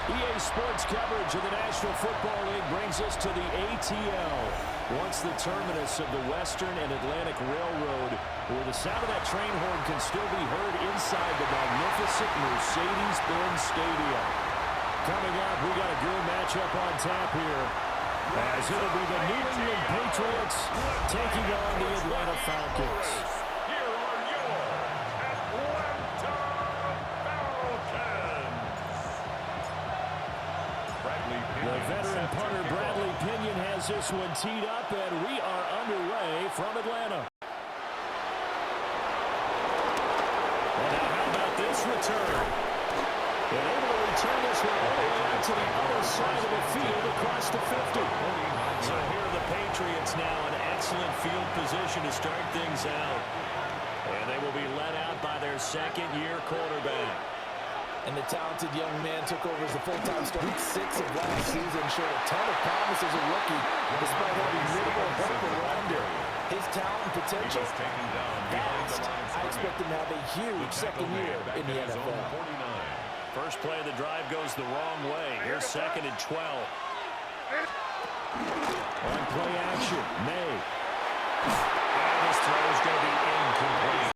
EA Sports coverage of the National Football League brings us to the ATL. Once the terminus of the Western and Atlantic Railroad, where the sound of that train horn can still be heard inside the magnificent Mercedes-Benz Stadium. Coming up, we got a good matchup on tap here, as it'll be the New England Patriots taking on the Atlanta Falcons. Here are your Atlanta Falcons. The veteran punter Bradley Pinion has this one teed up, and we are underway from Atlanta. And now how about this return? And able to return this one all the way out to the other side of the field across the 50. So here are the Patriots now in excellent field position to start things out. And they will be led out by their second-year quarterback. And the talented young man took over as the full-time starter. Week 6 of last season showed a ton of promise as a rookie, despite having minimal help around him. His talent and potential, vast. I expect him to have a huge second year in the NFL. First play of the drive goes the wrong way. Here's 2nd and 12. On play action, May. And this throw is going to be incomplete.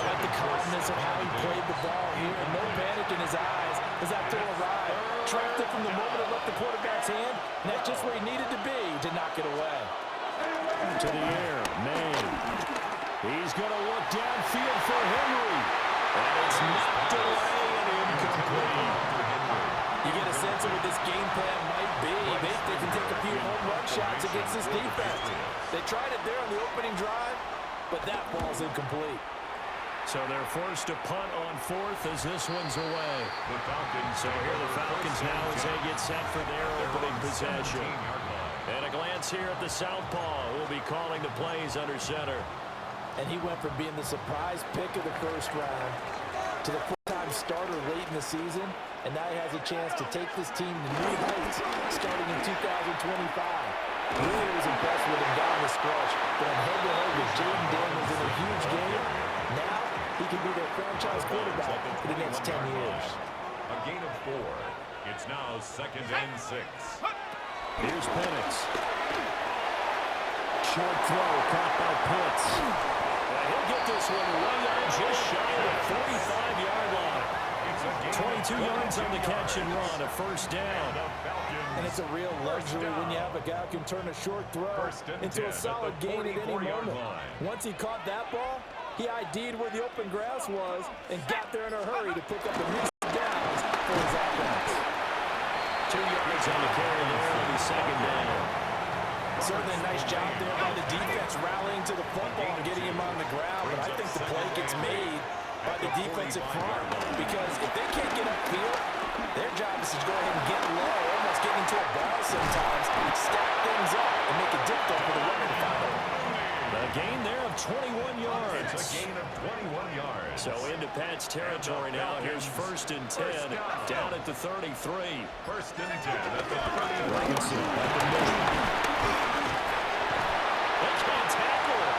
Like the calmness of how he played the ball here, and no panic in his eyes as that throw arrived. Tracked it from the moment it left the quarterback's hand, and that's just where he needed to be to knock it away. To the air, May. He's going to look downfield for Henry. And it's knocked away and incomplete. You get a sense of what this game plan might be. Maybe they can take a few home run shots against this defense. They tried it there on the opening drive, but that ball's incomplete. So they're forced to punt on 4th as this one's away. So here are the Falcons now as they get set for their opening possession. And a glance here at the southpaw, who will be calling the plays under center. And he went from being the surprise pick of the first round to the full-time starter late in the season, and now he has a chance to take this team to new heights starting in 2025. Really was impressed with him down the stretch, but on head-to-head with Jaden Daniels in a huge game, now he can be their franchise quarterback for the next 10 years. A gain of 4. It's now 2nd and 6. Here's Penix. Short throw caught by Pitts. He'll get this one 1 yard just shy of the 45-yard line. 22 yards on the catch and run, a first down. And it's a real luxury when you have a guy who can turn a short throw into a solid gain at any moment. Once he caught that ball, he ID'd where the open grass was and got there in a hurry to pick up the missed downs for his offense. 2 yards on the carry there on the second down. Certainly a nice job there by the defense rallying to the football and getting him on the ground, but I think the play gets made by the defensive front because if they can't get upfield, their job is to go ahead and get low, almost get into a ball sometimes, stack things up, and make it difficult for the runner to follow. A gain there of 21 yards. It's a gain of 21 yards. So into Pat's territory now. Here's 1st and 10 down at the 33. 1st and 10 at the 33. Robinson at the middle. That's been tackled.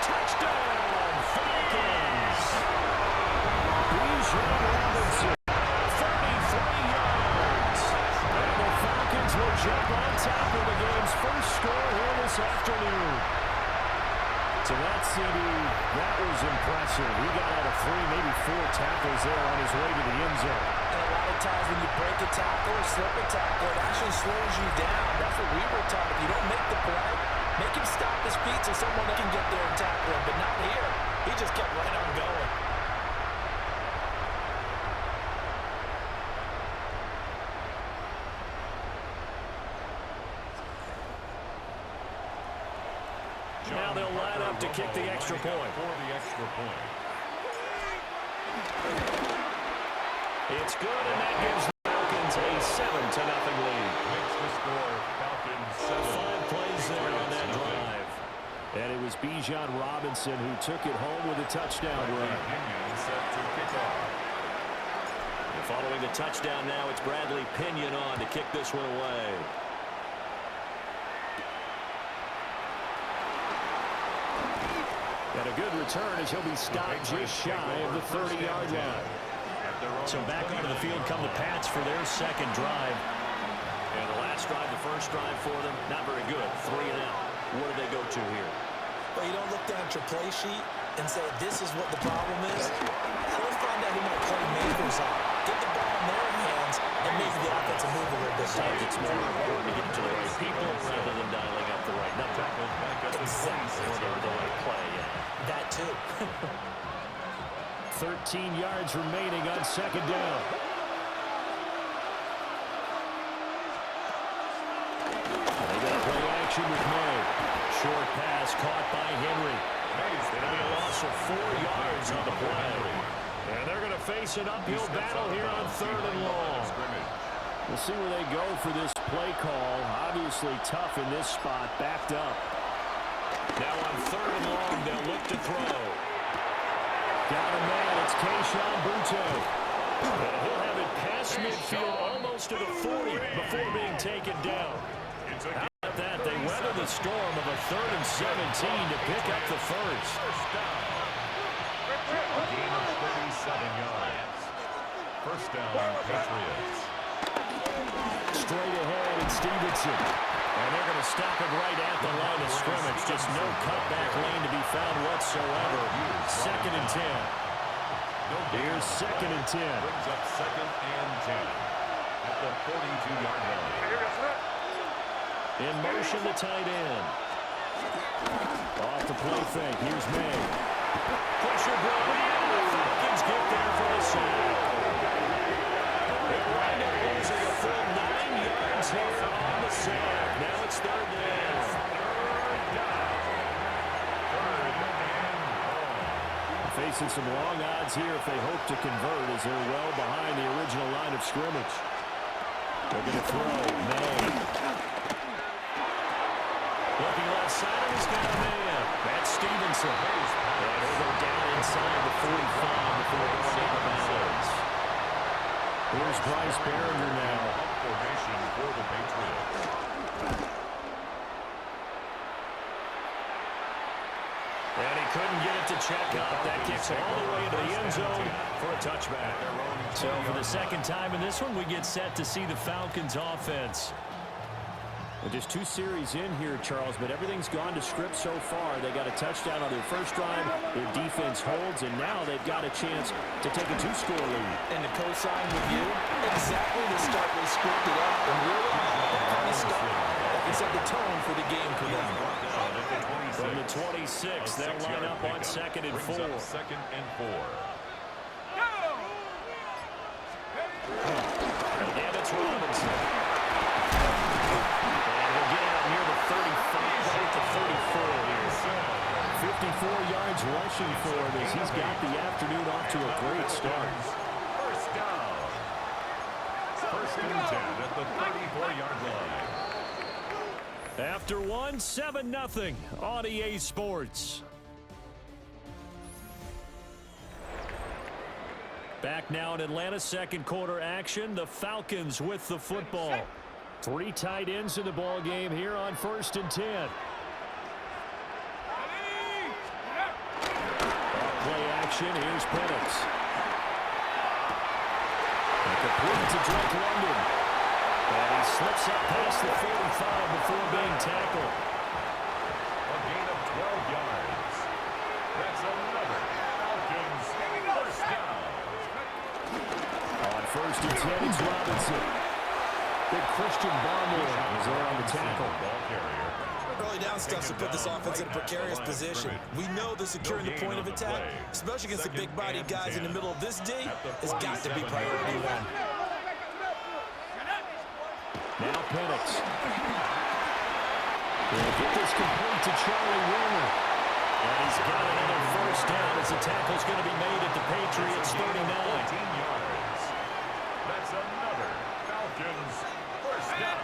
Touchdown, Falcons. Bijan Robinson, 33 yards. And the Falcons will jump on top of the game's first score here this afternoon. So that was impressive. He got out of 3, maybe 4 tackles there on his way to the end zone. And a lot of times when you break a tackle or slip a tackle, it actually slows you down. That's what we were taught. If you don't make the play, make him stop his feet so someone can get there and tackle him. But not here. He just kept right on going. Now they'll line up to kick the extra point. For the extra point. It's good, and that gives the Falcons a 7-0 lead. Makes the score Falcons 7. 5 plays there on that drive. And it was Bijan Robinson who took it home with a touchdown run. Set to kick off. And following the touchdown now, it's Bradley Pinion on to kick this one away. And a good return as he'll be stopped just shy of the 30-yard line. At So back onto the field come the Pats for their second drive. And the last drive, the first drive for them, not very good. 3 and out. Where do they go to here? Well, you don't look down at your play sheet and say, this is what the problem is. Let's find out who my playmakers are. Get the ball in their hands and make the offensive move a little bit better. It's more important to get it to the right people rather than dialing up the right number. Exactly. Or the right play, yeah. That too. 13 yards remaining on second down. They got play action with May. Short pass caught by Henry. It's going to be a loss of 4 yards on the play. And they're going to face an uphill battle here on 3rd and long. We'll see where they go for this play call. Obviously tough in this spot, backed up. Now on 3rd and long, they'll look to throw. Got a man, it's Kayshon Boutte. And he'll have it past midfield almost to the 40 before being taken down. How about that? They weather the storm of a 3rd and 17 to pick up the first. A gain of 37 yards. First down, Patriots. Straight ahead, it's Stevenson. And they're going to stop it right at the line of scrimmage. Just no cutback lane to be found whatsoever. 2nd and 10. Here's 2nd and 10. Brings up 2nd and 10 at the 42-yard line. In motion, the tight end. Off the play fake. Here's May. Pressure brought in. The Falcons get there for the sack. They wind up losing a full 9 yards here on the sack. Now it's 3rd down. Facing some long odds here if they hope to convert as they're well behind the original line of scrimmage. They're going to throw. May. Looking left side, he's got a man. That's Stevenson. And he'll go down inside the 45 before it's out of bounds. Here's Bryce Behringer now. Formation for the Patriots. And he couldn't get it to check up. That kicks all the way into the end zone for a touchback. So for the second time in this one, we get set to see the Falcons offense. Well, just 2 series in here, Charles, but everything's gone to script so far. They got a touchdown on their first drive. Their defense holds, and now they've got a chance to take a 2-score lead. And to co-sign with you, exactly the start they scripted up. And really, that kind of start that can set the tone for the game for them. From the 26, they'll line up on 2nd and 4. 2nd and 4. And it's Robinson. And he'll get it up near the 35, right to 34 here. 54 yards rushing for him as he's got the afternoon off to a great start. First down. 1st and 10 at the 34-yard line. After 1, 7-0 on EA Sports. Back now in Atlanta, second quarter action. The Falcons with the football. 3 tight ends in the ball game here on 1st and 10. Play action. Here's Penix. Complete to Drake London. And he slips up past the 45 before being tackled. A gain of 12 yards. That's another Falcons first down. On 1st and 10, it's Robinson. Big Christian Barmore is there on the tackle. Ball carrier. Early down stuff to put this offense in a precarious position. We know the securing the point of attack, especially against the big-bodied guys in the middle of this day, has got to be priority 1. Now Penix. They'll get this complete to Charlie Warner. And he's got another first down as the tackle's going to be made at the Patriots 39. 14 yards. That's another Falcons first down.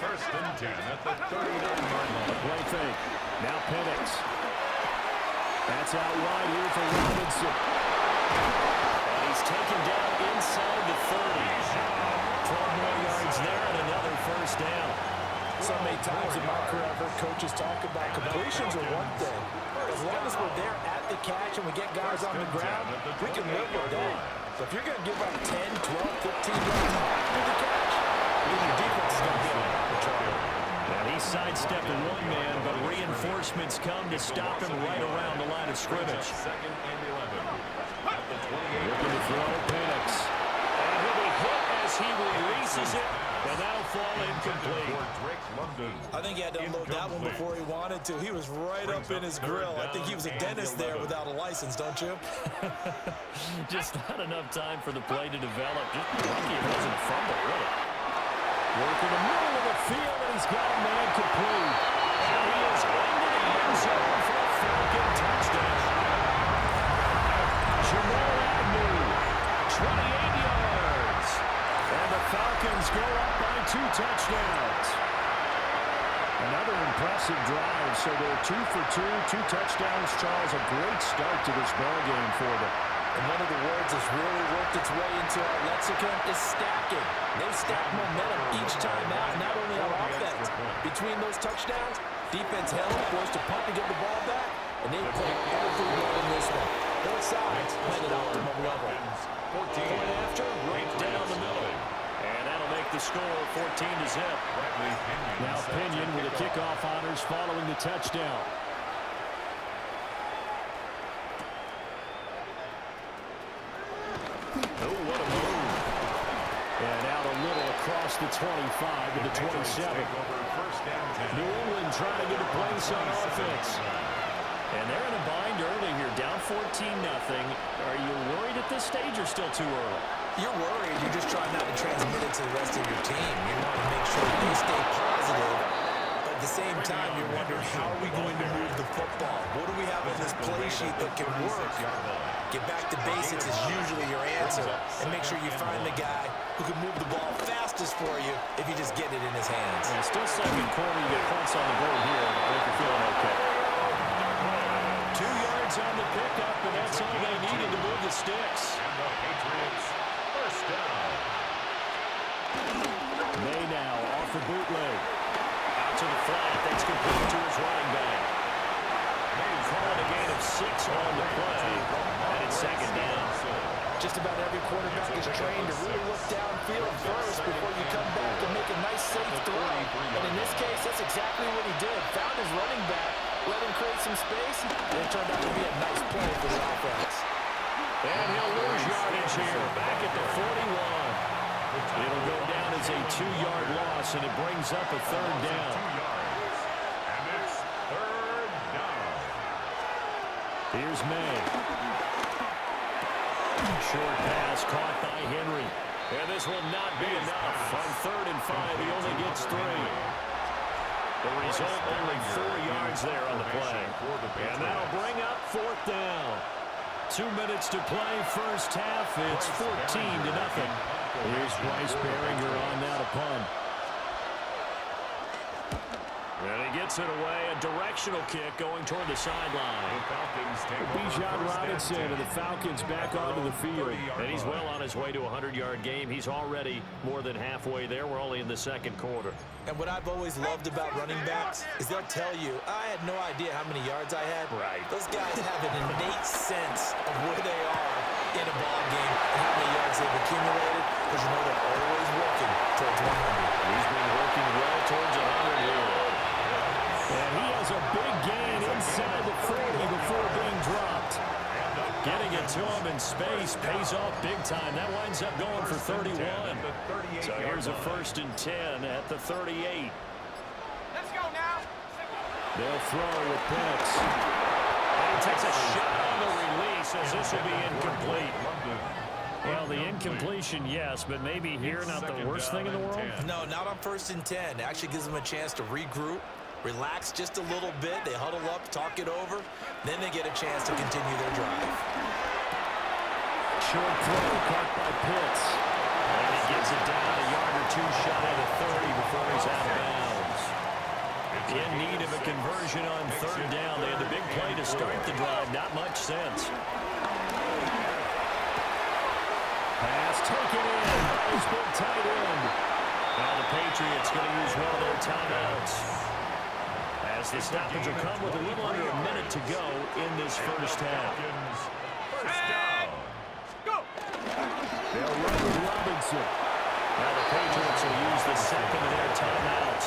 1st and 10 at the 39-yard line. Play fake. Now Penix. That's out wide here for Robinson. And he's taken down inside the 30. 12 more yards there and another first down. So many times in my career I've heard coaches talk about completions are one thing. As long as we're there at the catch and we get guys on the ground, we can live with that. But if you're going to give up 10, 12, 15 yards, do the catch. Then your defense is going to be in trouble. And he sidestepped a one-man, but reinforcements come to stop him right around the line of scrimmage. Second and 11. Looking to throw, Penix. And he'll be hit as he releases it, and that'll fall incomplete. I think he had to unload that one before he wanted to. He was right up in his grill. I think he was a dentist there without a license, don't you? Just not enough time for the play to develop. Just lucky it wasn't a fumble, really. Working the middle of the field, and he's got a man complete. And he is into the end zone for a Falcon touchdown. Jamal Agnew, 28 yards. And the Falcons go up by 2 touchdowns. Another impressive drive, so they're 2 for 2, 2 touchdowns. Charles, a great start to this ballgame for them. And one of the words that's really worked its way into our lexicon is stacking. They stack momentum each time out, not only on offense. Between those touchdowns, defense held, forced to punt to get the ball back, and they played every role in this one. Both sides played at optimum level. Point after, right down the middle. And that'll make the score 14-0. Now Pinion with the kickoff honors following the touchdown. Oh, what a move. And out a little across the 25 to the 27. New England trying to get a place on offense. And they're in a bind early here, down 14-0. Are you worried at this stage or still too early? You're worried. You're just trying not to transmit it to the rest of your team. You want to make sure they stay positive. But at the same time, you're wondering, how are we going to move the football? What do we have on this play sheet that can work? Get back to basics is usually your answer. And make sure you find the guy who can move the ball fastest for you if you just get it in his hands. And still second quarter, you get points on the board here. I think you're feeling okay. 2 yards on the pickup, and that's all they needed to move the sticks. And the Patriots, first down. May now off the bootleg. Out to the flat. That's complete to his running back. May calling a gain of 6 on the play. And it's second down. Just about every quarterback is trained to really look downfield first before you come back and make a nice safe throw. And in this case, that's exactly what he did. Found his running back, let him create some space, and it turned out to be a nice play for the offense. And he'll lose yardage here, back at the 41. It'll go down as a 2-yard loss, and it brings up a third down. And it's third down. Here's May. Short pass caught by Henry. And this will not be enough. On 3rd and 5, he only gets 3. The result, only 4 yards there on the play. And that'll bring up 4th down. 2 minutes to play, first half. It's 14-0. Here's Bryce Behringer on now to punt. And he gets it away, a directional kick going toward the sideline. Bijan Robinson and the Falcons back onto the field. And he's well on his way to a 100-yard game. He's already more than halfway there. We're only in the second quarter. And what I've always loved about running backs is they'll tell you, I had no idea how many yards I had. Right. Those guys have an innate sense of where they are in a ball game and how many yards they've accumulated, because you know they're always working towards 100. He's been working well towards 100 here. And he has a big gain inside the 40 before being dropped. Getting it to him in space pays off big time. That winds up going for 31. So here's a 1st and 10 at the 38. Let's go now. They'll throw with Penix. And he takes a shot on the release as this will be incomplete. Well, the incompletion, yes, but maybe here not the worst thing in the world? No, not on 1st and 10. It actually gives them a chance to regroup, relax just a little bit. They huddle up, talk it over. Then they get a chance to continue their drive. Short throw caught by Pitts. And he gets it down a yard or 2 shy of 30 before he's out of bounds. In need of a conversion on 3rd down. They had the big play to start the drive. Not much sense. Pass taken in by his big tight end. Now the Patriots going to use one of their timeouts. As the stoppage will come with a little under a minute to go in this first half. First down. Go. They'll run with Robinson. Now the Patriots will use the second of their timeouts.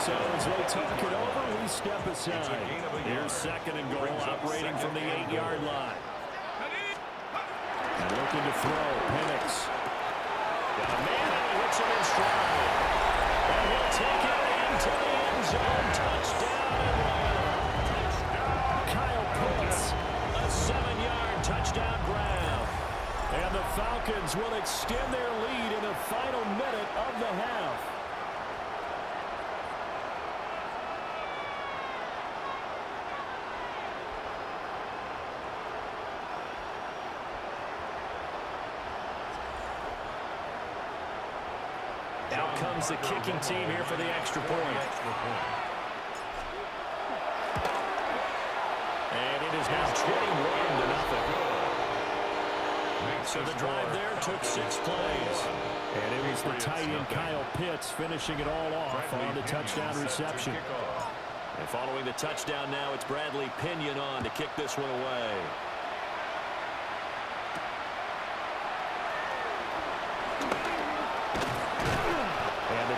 So as they talk it over, we step aside. Here's second and goal, operating from the 8-yard line. And looking to throw, Penix. Got a man out, hits him in stride. And he'll take it into the end zone. Touchdown, Atlanta. Kyle Pitts, a 7-yard touchdown grab. And the Falcons will extend their lead in the final minute of the half. Out comes the kicking team here for the extra point. And it is now 21-0. So the drive there took 6 plays. And it was the tight end Kyle Pitts finishing it all off on the touchdown reception. And following the touchdown now, it's Bradley Pinion on to kick this one away.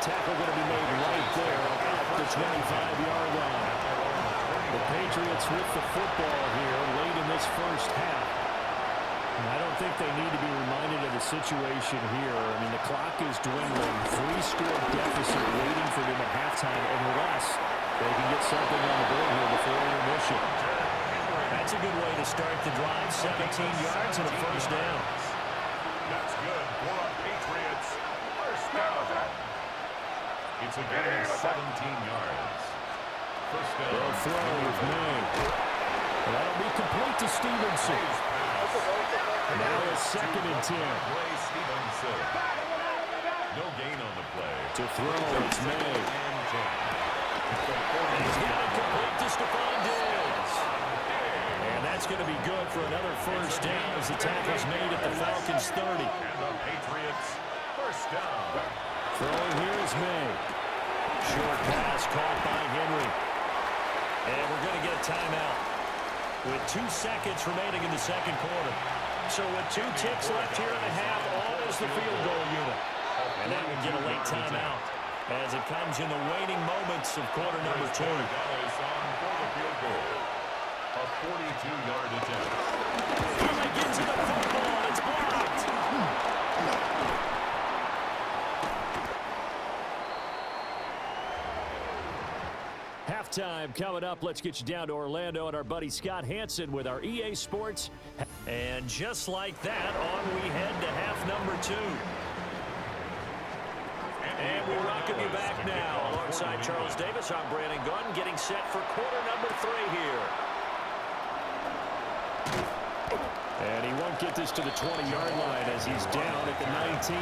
Tackle going to be made right there at the 25-yard line. The Patriots with the football here late in this first half. And I don't think they need to be reminded of the situation here. I mean, the clock is dwindling. 3-score deficit waiting for them at halftime unless they can get something on the board here before intermission. That's a good way to start the drive. 17 yards and a first down. That's good for the Patriots. First down. It's a gain of 17 yards. First down. They'll throw with May. That'll be complete to Stevenson. Now it's 2nd and 10. Play Stevenson. No gain on the play. To throw, it's May. And he's got it complete to Stephon Diggs. And that's going to be good for another first down as the tackle's made at the Falcons 30. And the Patriots first down. Throwing here is May. Short pass caught by Henry. And we're going to get a timeout with 2 seconds remaining in the second quarter. So with 2 ticks left here in the half, all is the field goal unit. And that will get a late timeout as it comes in the waning moments of quarter number 2. On for the field goal. A 42-yard attempt. He gets to the football. It's blocked. Halftime coming up. Let's get you down to Orlando and our buddy Scott Hansen with our EA Sports. And just like that, on we head to half number 2. And we're rocking you back now. Alongside Charles Davis, I'm Brandon Gunn, getting set for quarter number 3 here. And he won't get this to the 20-yard line as he's down at the 19.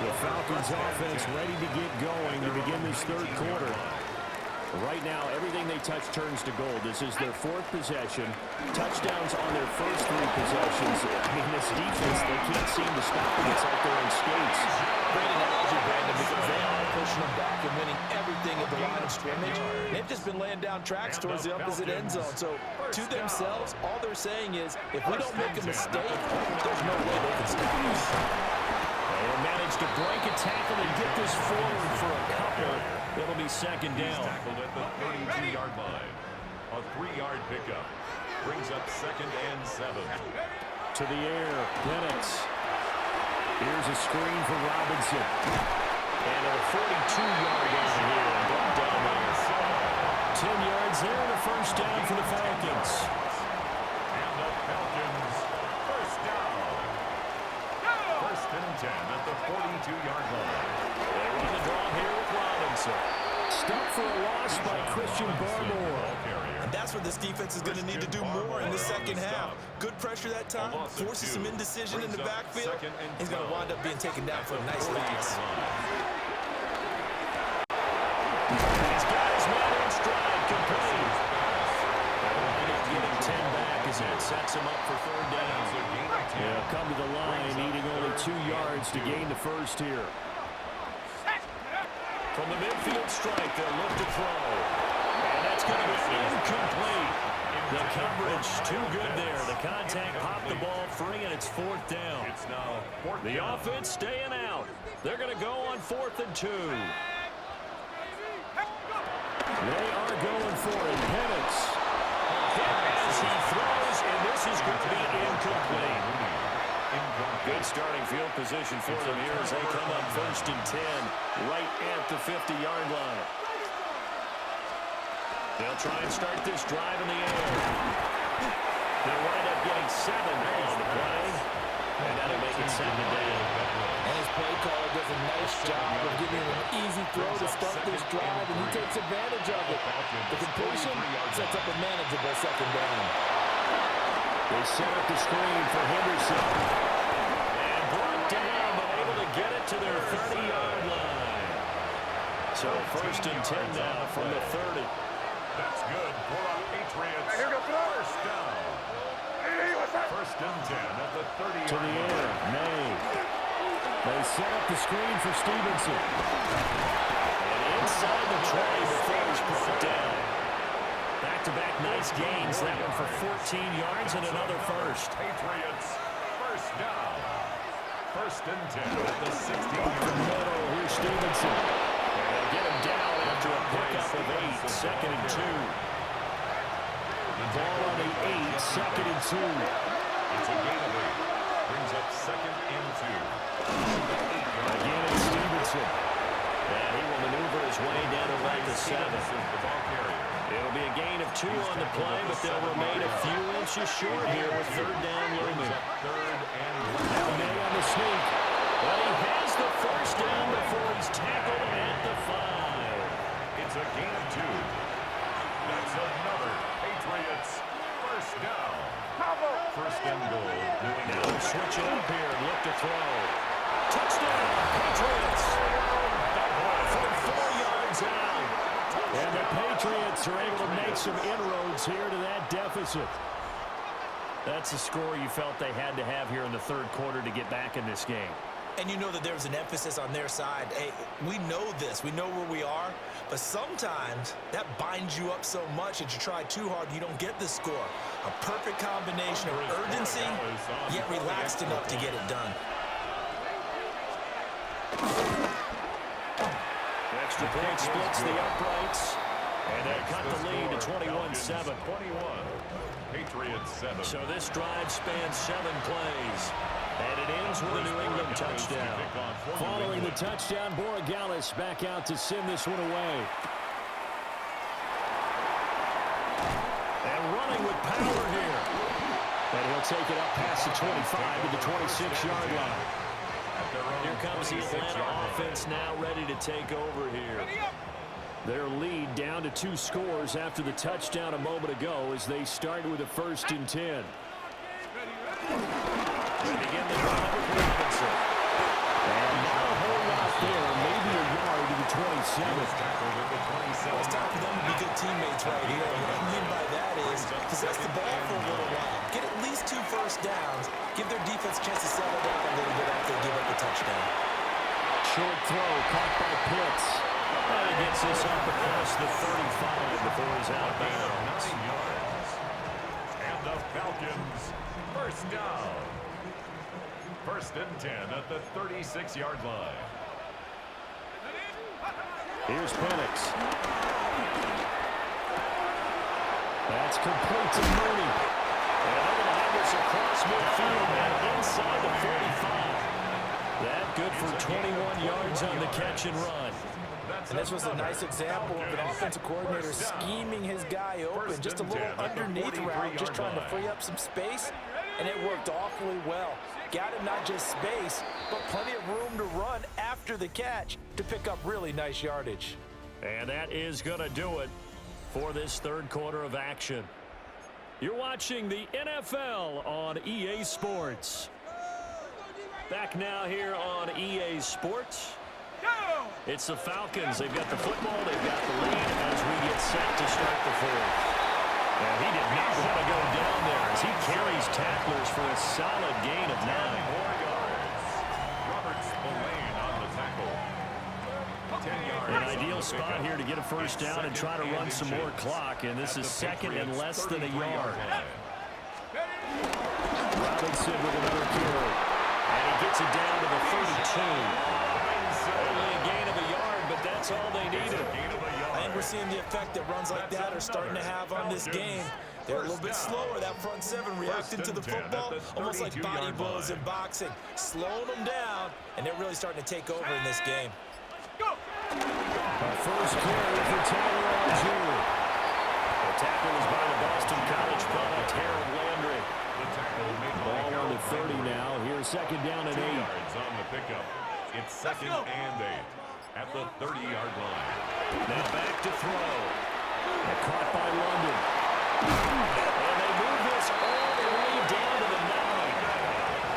The Falcons offense ready to get going to begin this third quarter. Right now, everything they touch turns to gold. This is their 4th possession. Touchdowns on their first 3 possessions. I mean, this defense, they can't seem to stop it. It's like they're on skates. Great analogy, Brandon, because they are pushing them back and winning everything at the line of scrimmage. They've just been laying down tracks towards the opposite end zone. So, to themselves, all they're saying is, if we don't make a mistake, there's no way they can stop us. They'll manage to break a tackle and get this forward for a couple. It'll be second down. Tackled at the 32-yard line. A 3-yard pickup. Brings up 2nd and 7. To the air, Penix. Here's a screen for Robinson. And a 42-yard line here. And brought down there. 10 yards there and a first down for the Falcons. And the Falcons first down. 1st and 10 at the 42-yard line. They run the draw here with Robinson. Stuck for a loss by Christian Barmore. And that's what this defense is going to need to do more in the second half. Good pressure that time, forces some indecision in the backfield. He's going to wind up being taken down for a nice loss. He's got his man in stride, complete. Getting 10 back as that sets him up for 3rd down. Yeah, come to the line, needing only 2 yards to gain the first here. From the midfield strike, they'll look to throw. And that's That's going to be incomplete. The coverage too good there. The contact popped the ball free, and it's 4th down. It's now 4th The down. offense staying out. They're going to go on 4th and 2. They are going for it. Penix. Hit as he throws, and this is going to be incomplete. Good starting field position for them here as they come up 1st and 10, right at the 50-yard line. They'll try and start this drive in the air. They'll wind up getting 7 on the play, and that'll make it 2nd down. And his play caller does a nice job of giving him an easy throw to start this drive, and he takes advantage of it. The completion sets up a manageable 2nd down. They set up the screen for Henderson. And brought down, but able to get it to their 30-yard line. So 1st and 10 now from the 30. That's good for our Patriots. First down. 1st and 10 at the 30-yard To the air, May. They set up the screen for Stevenson. And inside the 20 before he's brought down. Back-to-back nice gains. That one for 14 yards and another first. Patriots, first down. 1st and 10 at the 16-yard From line. middle, here's Stevenson. And they get him down after a pickup of 8, 2nd and 2. The ball on the 8, 2nd and 2. It's a gain of 8. Brings up 2nd and 2. Again, it's Stevenson. And he will maneuver his way down to right to 7. The ball carrier. It'll be a gain of 2 on the play, but they'll remain a few inches short here with 3rd down looming. 3rd and Now May on the sneak. But he has the first down before he's tackled at the 5. it's a gain of 2. That's another Patriots first down. 1st and goal. Now they'll switch it up here and look to throw. Touchdown, Patriots. From 4 yards out. And the Patriots are able to make some inroads here to that deficit. That's the score you felt they had to have here in the 3rd quarter to get back in this game. And you know that there was an emphasis on their side. Hey, we know this. We know where we are. But sometimes that binds you up so much that you try too hard and you don't get the score. A perfect combination of urgency, yet relaxed enough to get it done. Extra point splits the uprights. And they cut the lead to 21-7. 21. Patriots 7. So this drive spans 7 plays. And it ends with a New England touchdown. Following the touchdown, Borregales back out to send this one away. And running with power here. And he'll take it up past the 25 to the 26-yard line. Here comes the Atlanta offense now ready to take over here. Their lead down to 2 scores after the touchdown a moment ago as they start with a 1st and 10. They begin the drive with Robinson. And not a whole lot there, maybe a yard to the 27. It's time for them to be good teammates right here. And what I mean by that is possess the ball for a little while. Get at least 2 first downs. Give their defense a chance to settle down a little bit after they give up the touchdown. Short throw caught by Pitts. And he gets this up across the 35 before he's out of bounds. 9 yards. And the Falcons first down. 1st and 10 at the 36-yard line. Here's Penix. That's complete to Mooney. And they're going to have this across midfield and inside the 45. That good for 21 yards on the catch and run. And this was a nice example of an offensive coordinator scheming his guy open. Just a little underneath route, just trying to free up some space. And it worked awfully well. Got him not just space, but plenty of room to run after the catch to pick up really nice yardage. And that is going to do it for this 3rd quarter of action. You're watching the NFL on EA Sports. Back now here on EA Sports. It's the Falcons. They've got the football. They've got the lead as we get set to start the 4th. And he did not want to go down there as he carries tacklers for a solid gain of 9. 4 yards. Roberts the lane on the tackle. 10 yards. An ideal spot here to get a first down and try to run some more clock, and this is second and less than a yard. Robinson with another carry, and he gets it down to the 32. Only a gain of a yard, but that's all they needed. I think we're seeing the effect that runs like that are starting to have on this game. They're a little bit slower, that front seven, reacting to the football, almost like body blows in boxing, slowing them down, and they're really starting to take over in this game. Our first carry for Tyler Algier. The tackle is by the Boston College product, Harold Landry. Ball on the 30 now. Here's second down and 8. Yards on the pickup. It's second and 8 at the 30-yard line. Now back to throw. And caught by London. And they move this all the way down to the 9.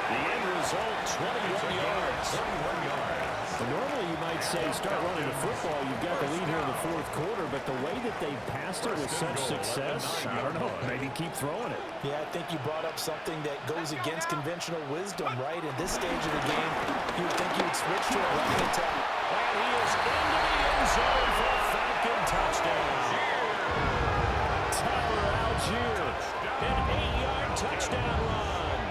The end result, 21 yards. 21 yards. Well, normally you might say start running the football. You've got the lead here in the fourth quarter, but the way that they passed it with such success, I don't know, maybe keep throwing it. Yeah, I think you brought up something that goes against conventional wisdom, right? In this stage of the game, you would think you would switch to a running attack. And he is into the end zone for a Falcon touchdown. Tyler Algier, an 8-yard touchdown run.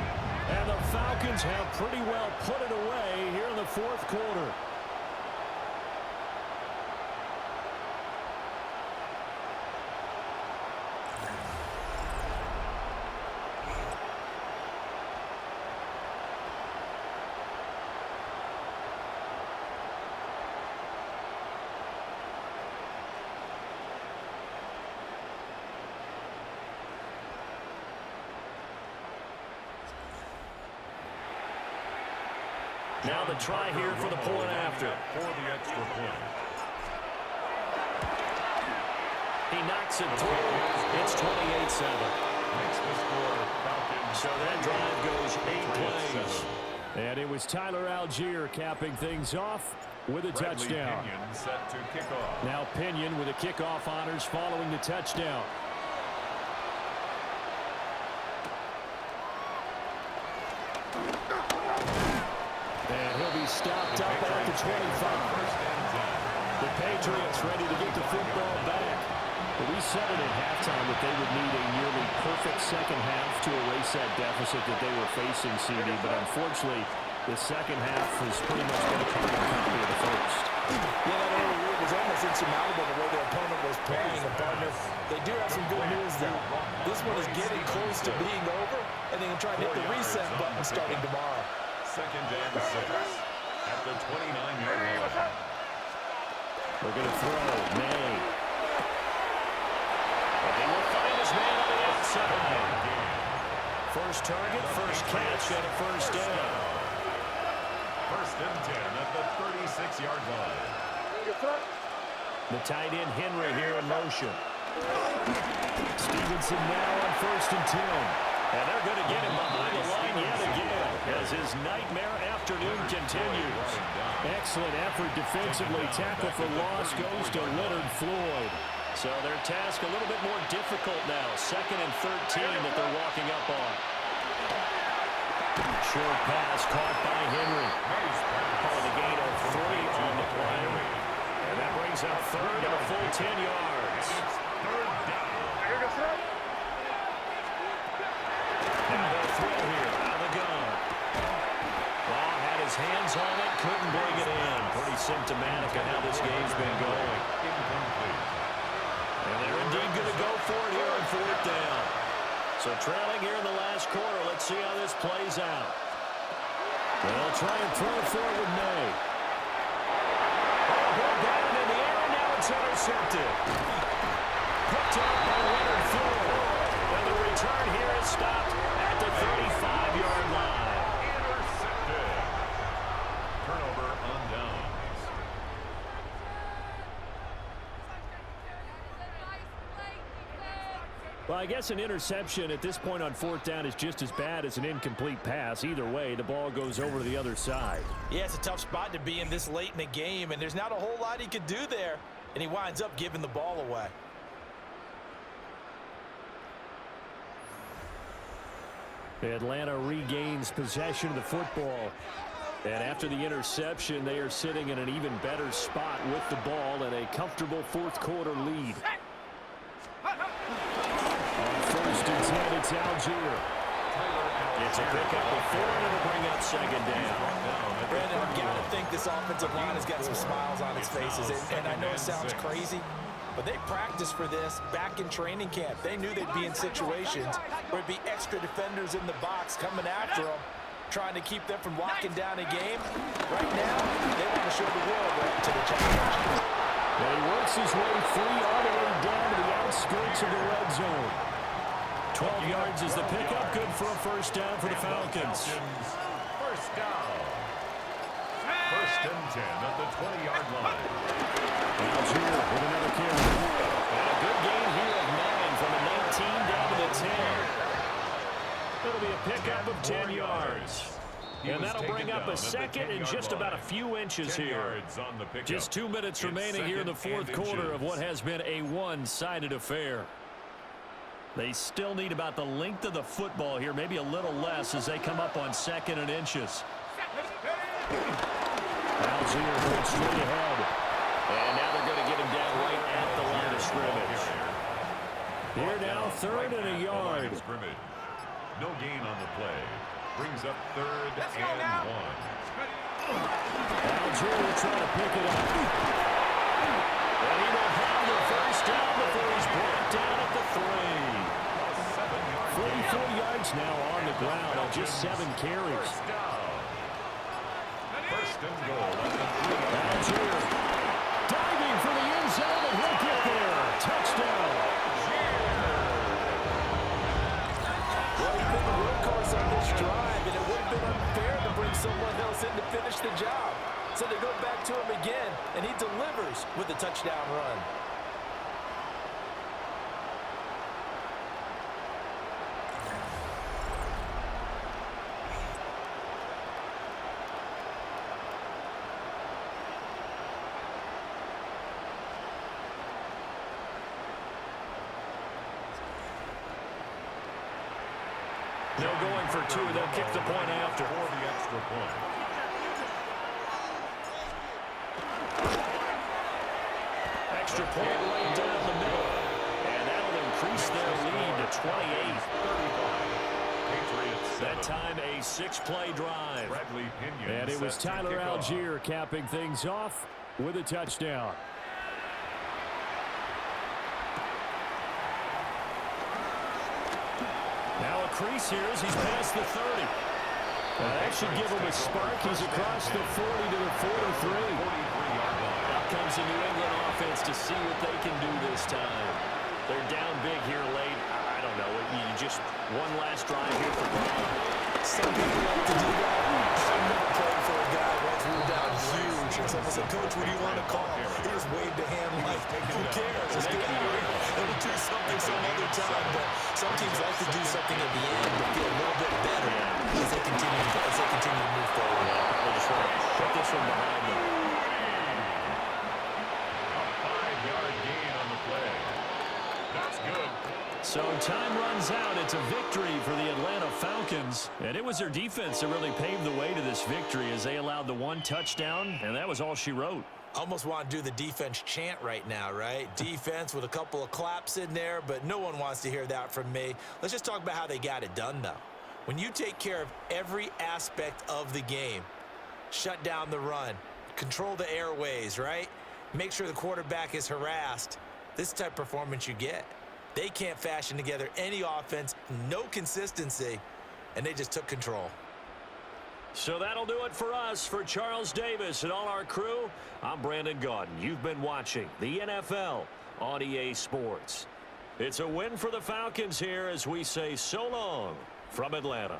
And the Falcons have pretty well put it away here in the fourth quarter. Now the try here for the point after. For the extra point. He knocks it through. It's 28-7. Makes the score Falcons. So that drive goes 8 plays. And it was Tyler Algier capping things off with a touchdown. Pinion set to kick off. Now Pinion with the kickoff honors following the touchdown. And he'll be stopped up at the 25. The Patriots ready to get the football back. But we said it at halftime that they would need a nearly perfect second half to erase that deficit that they were facing, CD. But unfortunately, the second half has pretty much been a carbon copy of the first. Yeah, that early lead was almost insurmountable the way their opponent was playing, and partner. They do have some good news, though. This one is getting close to being over, and they can try and hit the reset button starting tomorrow. Second and 6 at the 29-yard line. We're going to throw. May. And he will find his man on the outside. First target, first catch, and a first down. First and 10 at the 36-yard line. The tight end Henry here in motion. Stevenson now on first and 10. And they're going to get him behind the line yet again as his nightmare afternoon continues. Excellent effort defensively. Tackle for loss goes to Leonard Floyd. So their task a little bit more difficult now. Second and 13 that they're walking up on. Short pass caught by Henry. Oh, the gain of 3 on the play. And that brings up third and a full 10 yards. Now they'll throw here out of the gun. Long had his hands on it, couldn't bring it in. Pretty symptomatic of how this game's been going. And they're indeed going to go for it here on fourth down. So trailing here in the last quarter, let's see how this plays out. They'll try and throw for it with May. Ball down in the air, and now it's intercepted. Picked up by Leonard Floyd. And the return here is stopped at the 35-yard line. Intercepted. Turnover on downs. Well, I guess an interception at this point on fourth down is just as bad as an incomplete pass. Either way, the ball goes over to the other side. Yeah, it's a tough spot to be in this late in the game, and there's not a whole lot he could do there, and he winds up giving the ball away. Atlanta regains possession of the football. And after the interception, they are sitting in an even better spot with the ball and a comfortable fourth-quarter lead. On first and 10, it's Algier. It's a pickup of 4, and it'll bring up second down. Brandon, I've got to think this offensive line has got some smiles on its faces. And I know it sounds crazy, but they practiced for this back in training camp. They knew they'd be in situations where it'd be extra defenders in the box coming after them, trying to keep them from locking down a game. Right now, they want to show the world they're up to the challenge. And he works his way free all the way down to the outskirts of the red zone. 12 yards is the pickup. Good for a first down for the Falcons. First down. First and 10 at the 20-yard line. Algier with another carry. And a good gain here of 9 from the 19 down to the 10. It'll be a pickup of 10 yards. And that'll bring up a second and just about a few inches here. Just 2 minutes remaining here in the fourth quarter of what has been a one-sided affair. They still need about the length of the football here, maybe a little less as they come up on second and inches. Algier going straight ahead. And now they're going to get him down right at the line of scrimmage. Here now, third and a yard. No gain on the play. Brings up third and 1. Algier will try to pick it up. And he will have the first down before he's brought down at the 3. 44 yards now on the ground on just 7 carries. First and goal at the 3. Algier diving for the end zone, and he'll get there. Touchdown. Well, he's been the workhorse on this drive, and it would have been unfair to bring someone else in to finish the job. So they go back to him again, and he delivers with a touchdown run. They're going for 2. They'll kick the point after. For the extra point. Extra point right down the middle. And that'll increase their lead to 28. 35. Patriots 7. That time a 6-play drive. And it was Tyler Algier capping things off with a touchdown. Now a crease here as he's past the 30. That should give him a spark. He's across the 40 to the 43. Out comes the New England offense to see what they can do this time. They're down big here late. I don't know. You just one last drive here for Brown. Some people like to do that. I've never played for a guy once we were down huge. And someone said, "Coach, what do you want to call?" He just waved a hand like, who cares? Let's get out of here. They'll do something some other time. But some teams like to do something at the end to feel a little bit better as they continue to move forward. They just want to put this one behind them. A 5-yard gain on the play. That's good. So time runs out. It's a victory for the Atlanta Falcons. And it was their defense that really paved the way to this victory as they allowed the 1 touchdown, and that was all she wrote. Almost want to do the defense chant right now, right? Defense with a couple of claps in there, but no one wants to hear that from me. Let's just talk about how they got it done, though. When you take care of every aspect of the game, shut down the run, control the airways, right? Make sure the quarterback is harassed. This type of performance you get. They can't fashion together any offense, no consistency, and they just took control. So that'll do it for us. For Charles Davis and all our crew, I'm Brandon Gaudin. You've been watching the NFL on EA Sports. It's a win for the Falcons here as we say so long from Atlanta.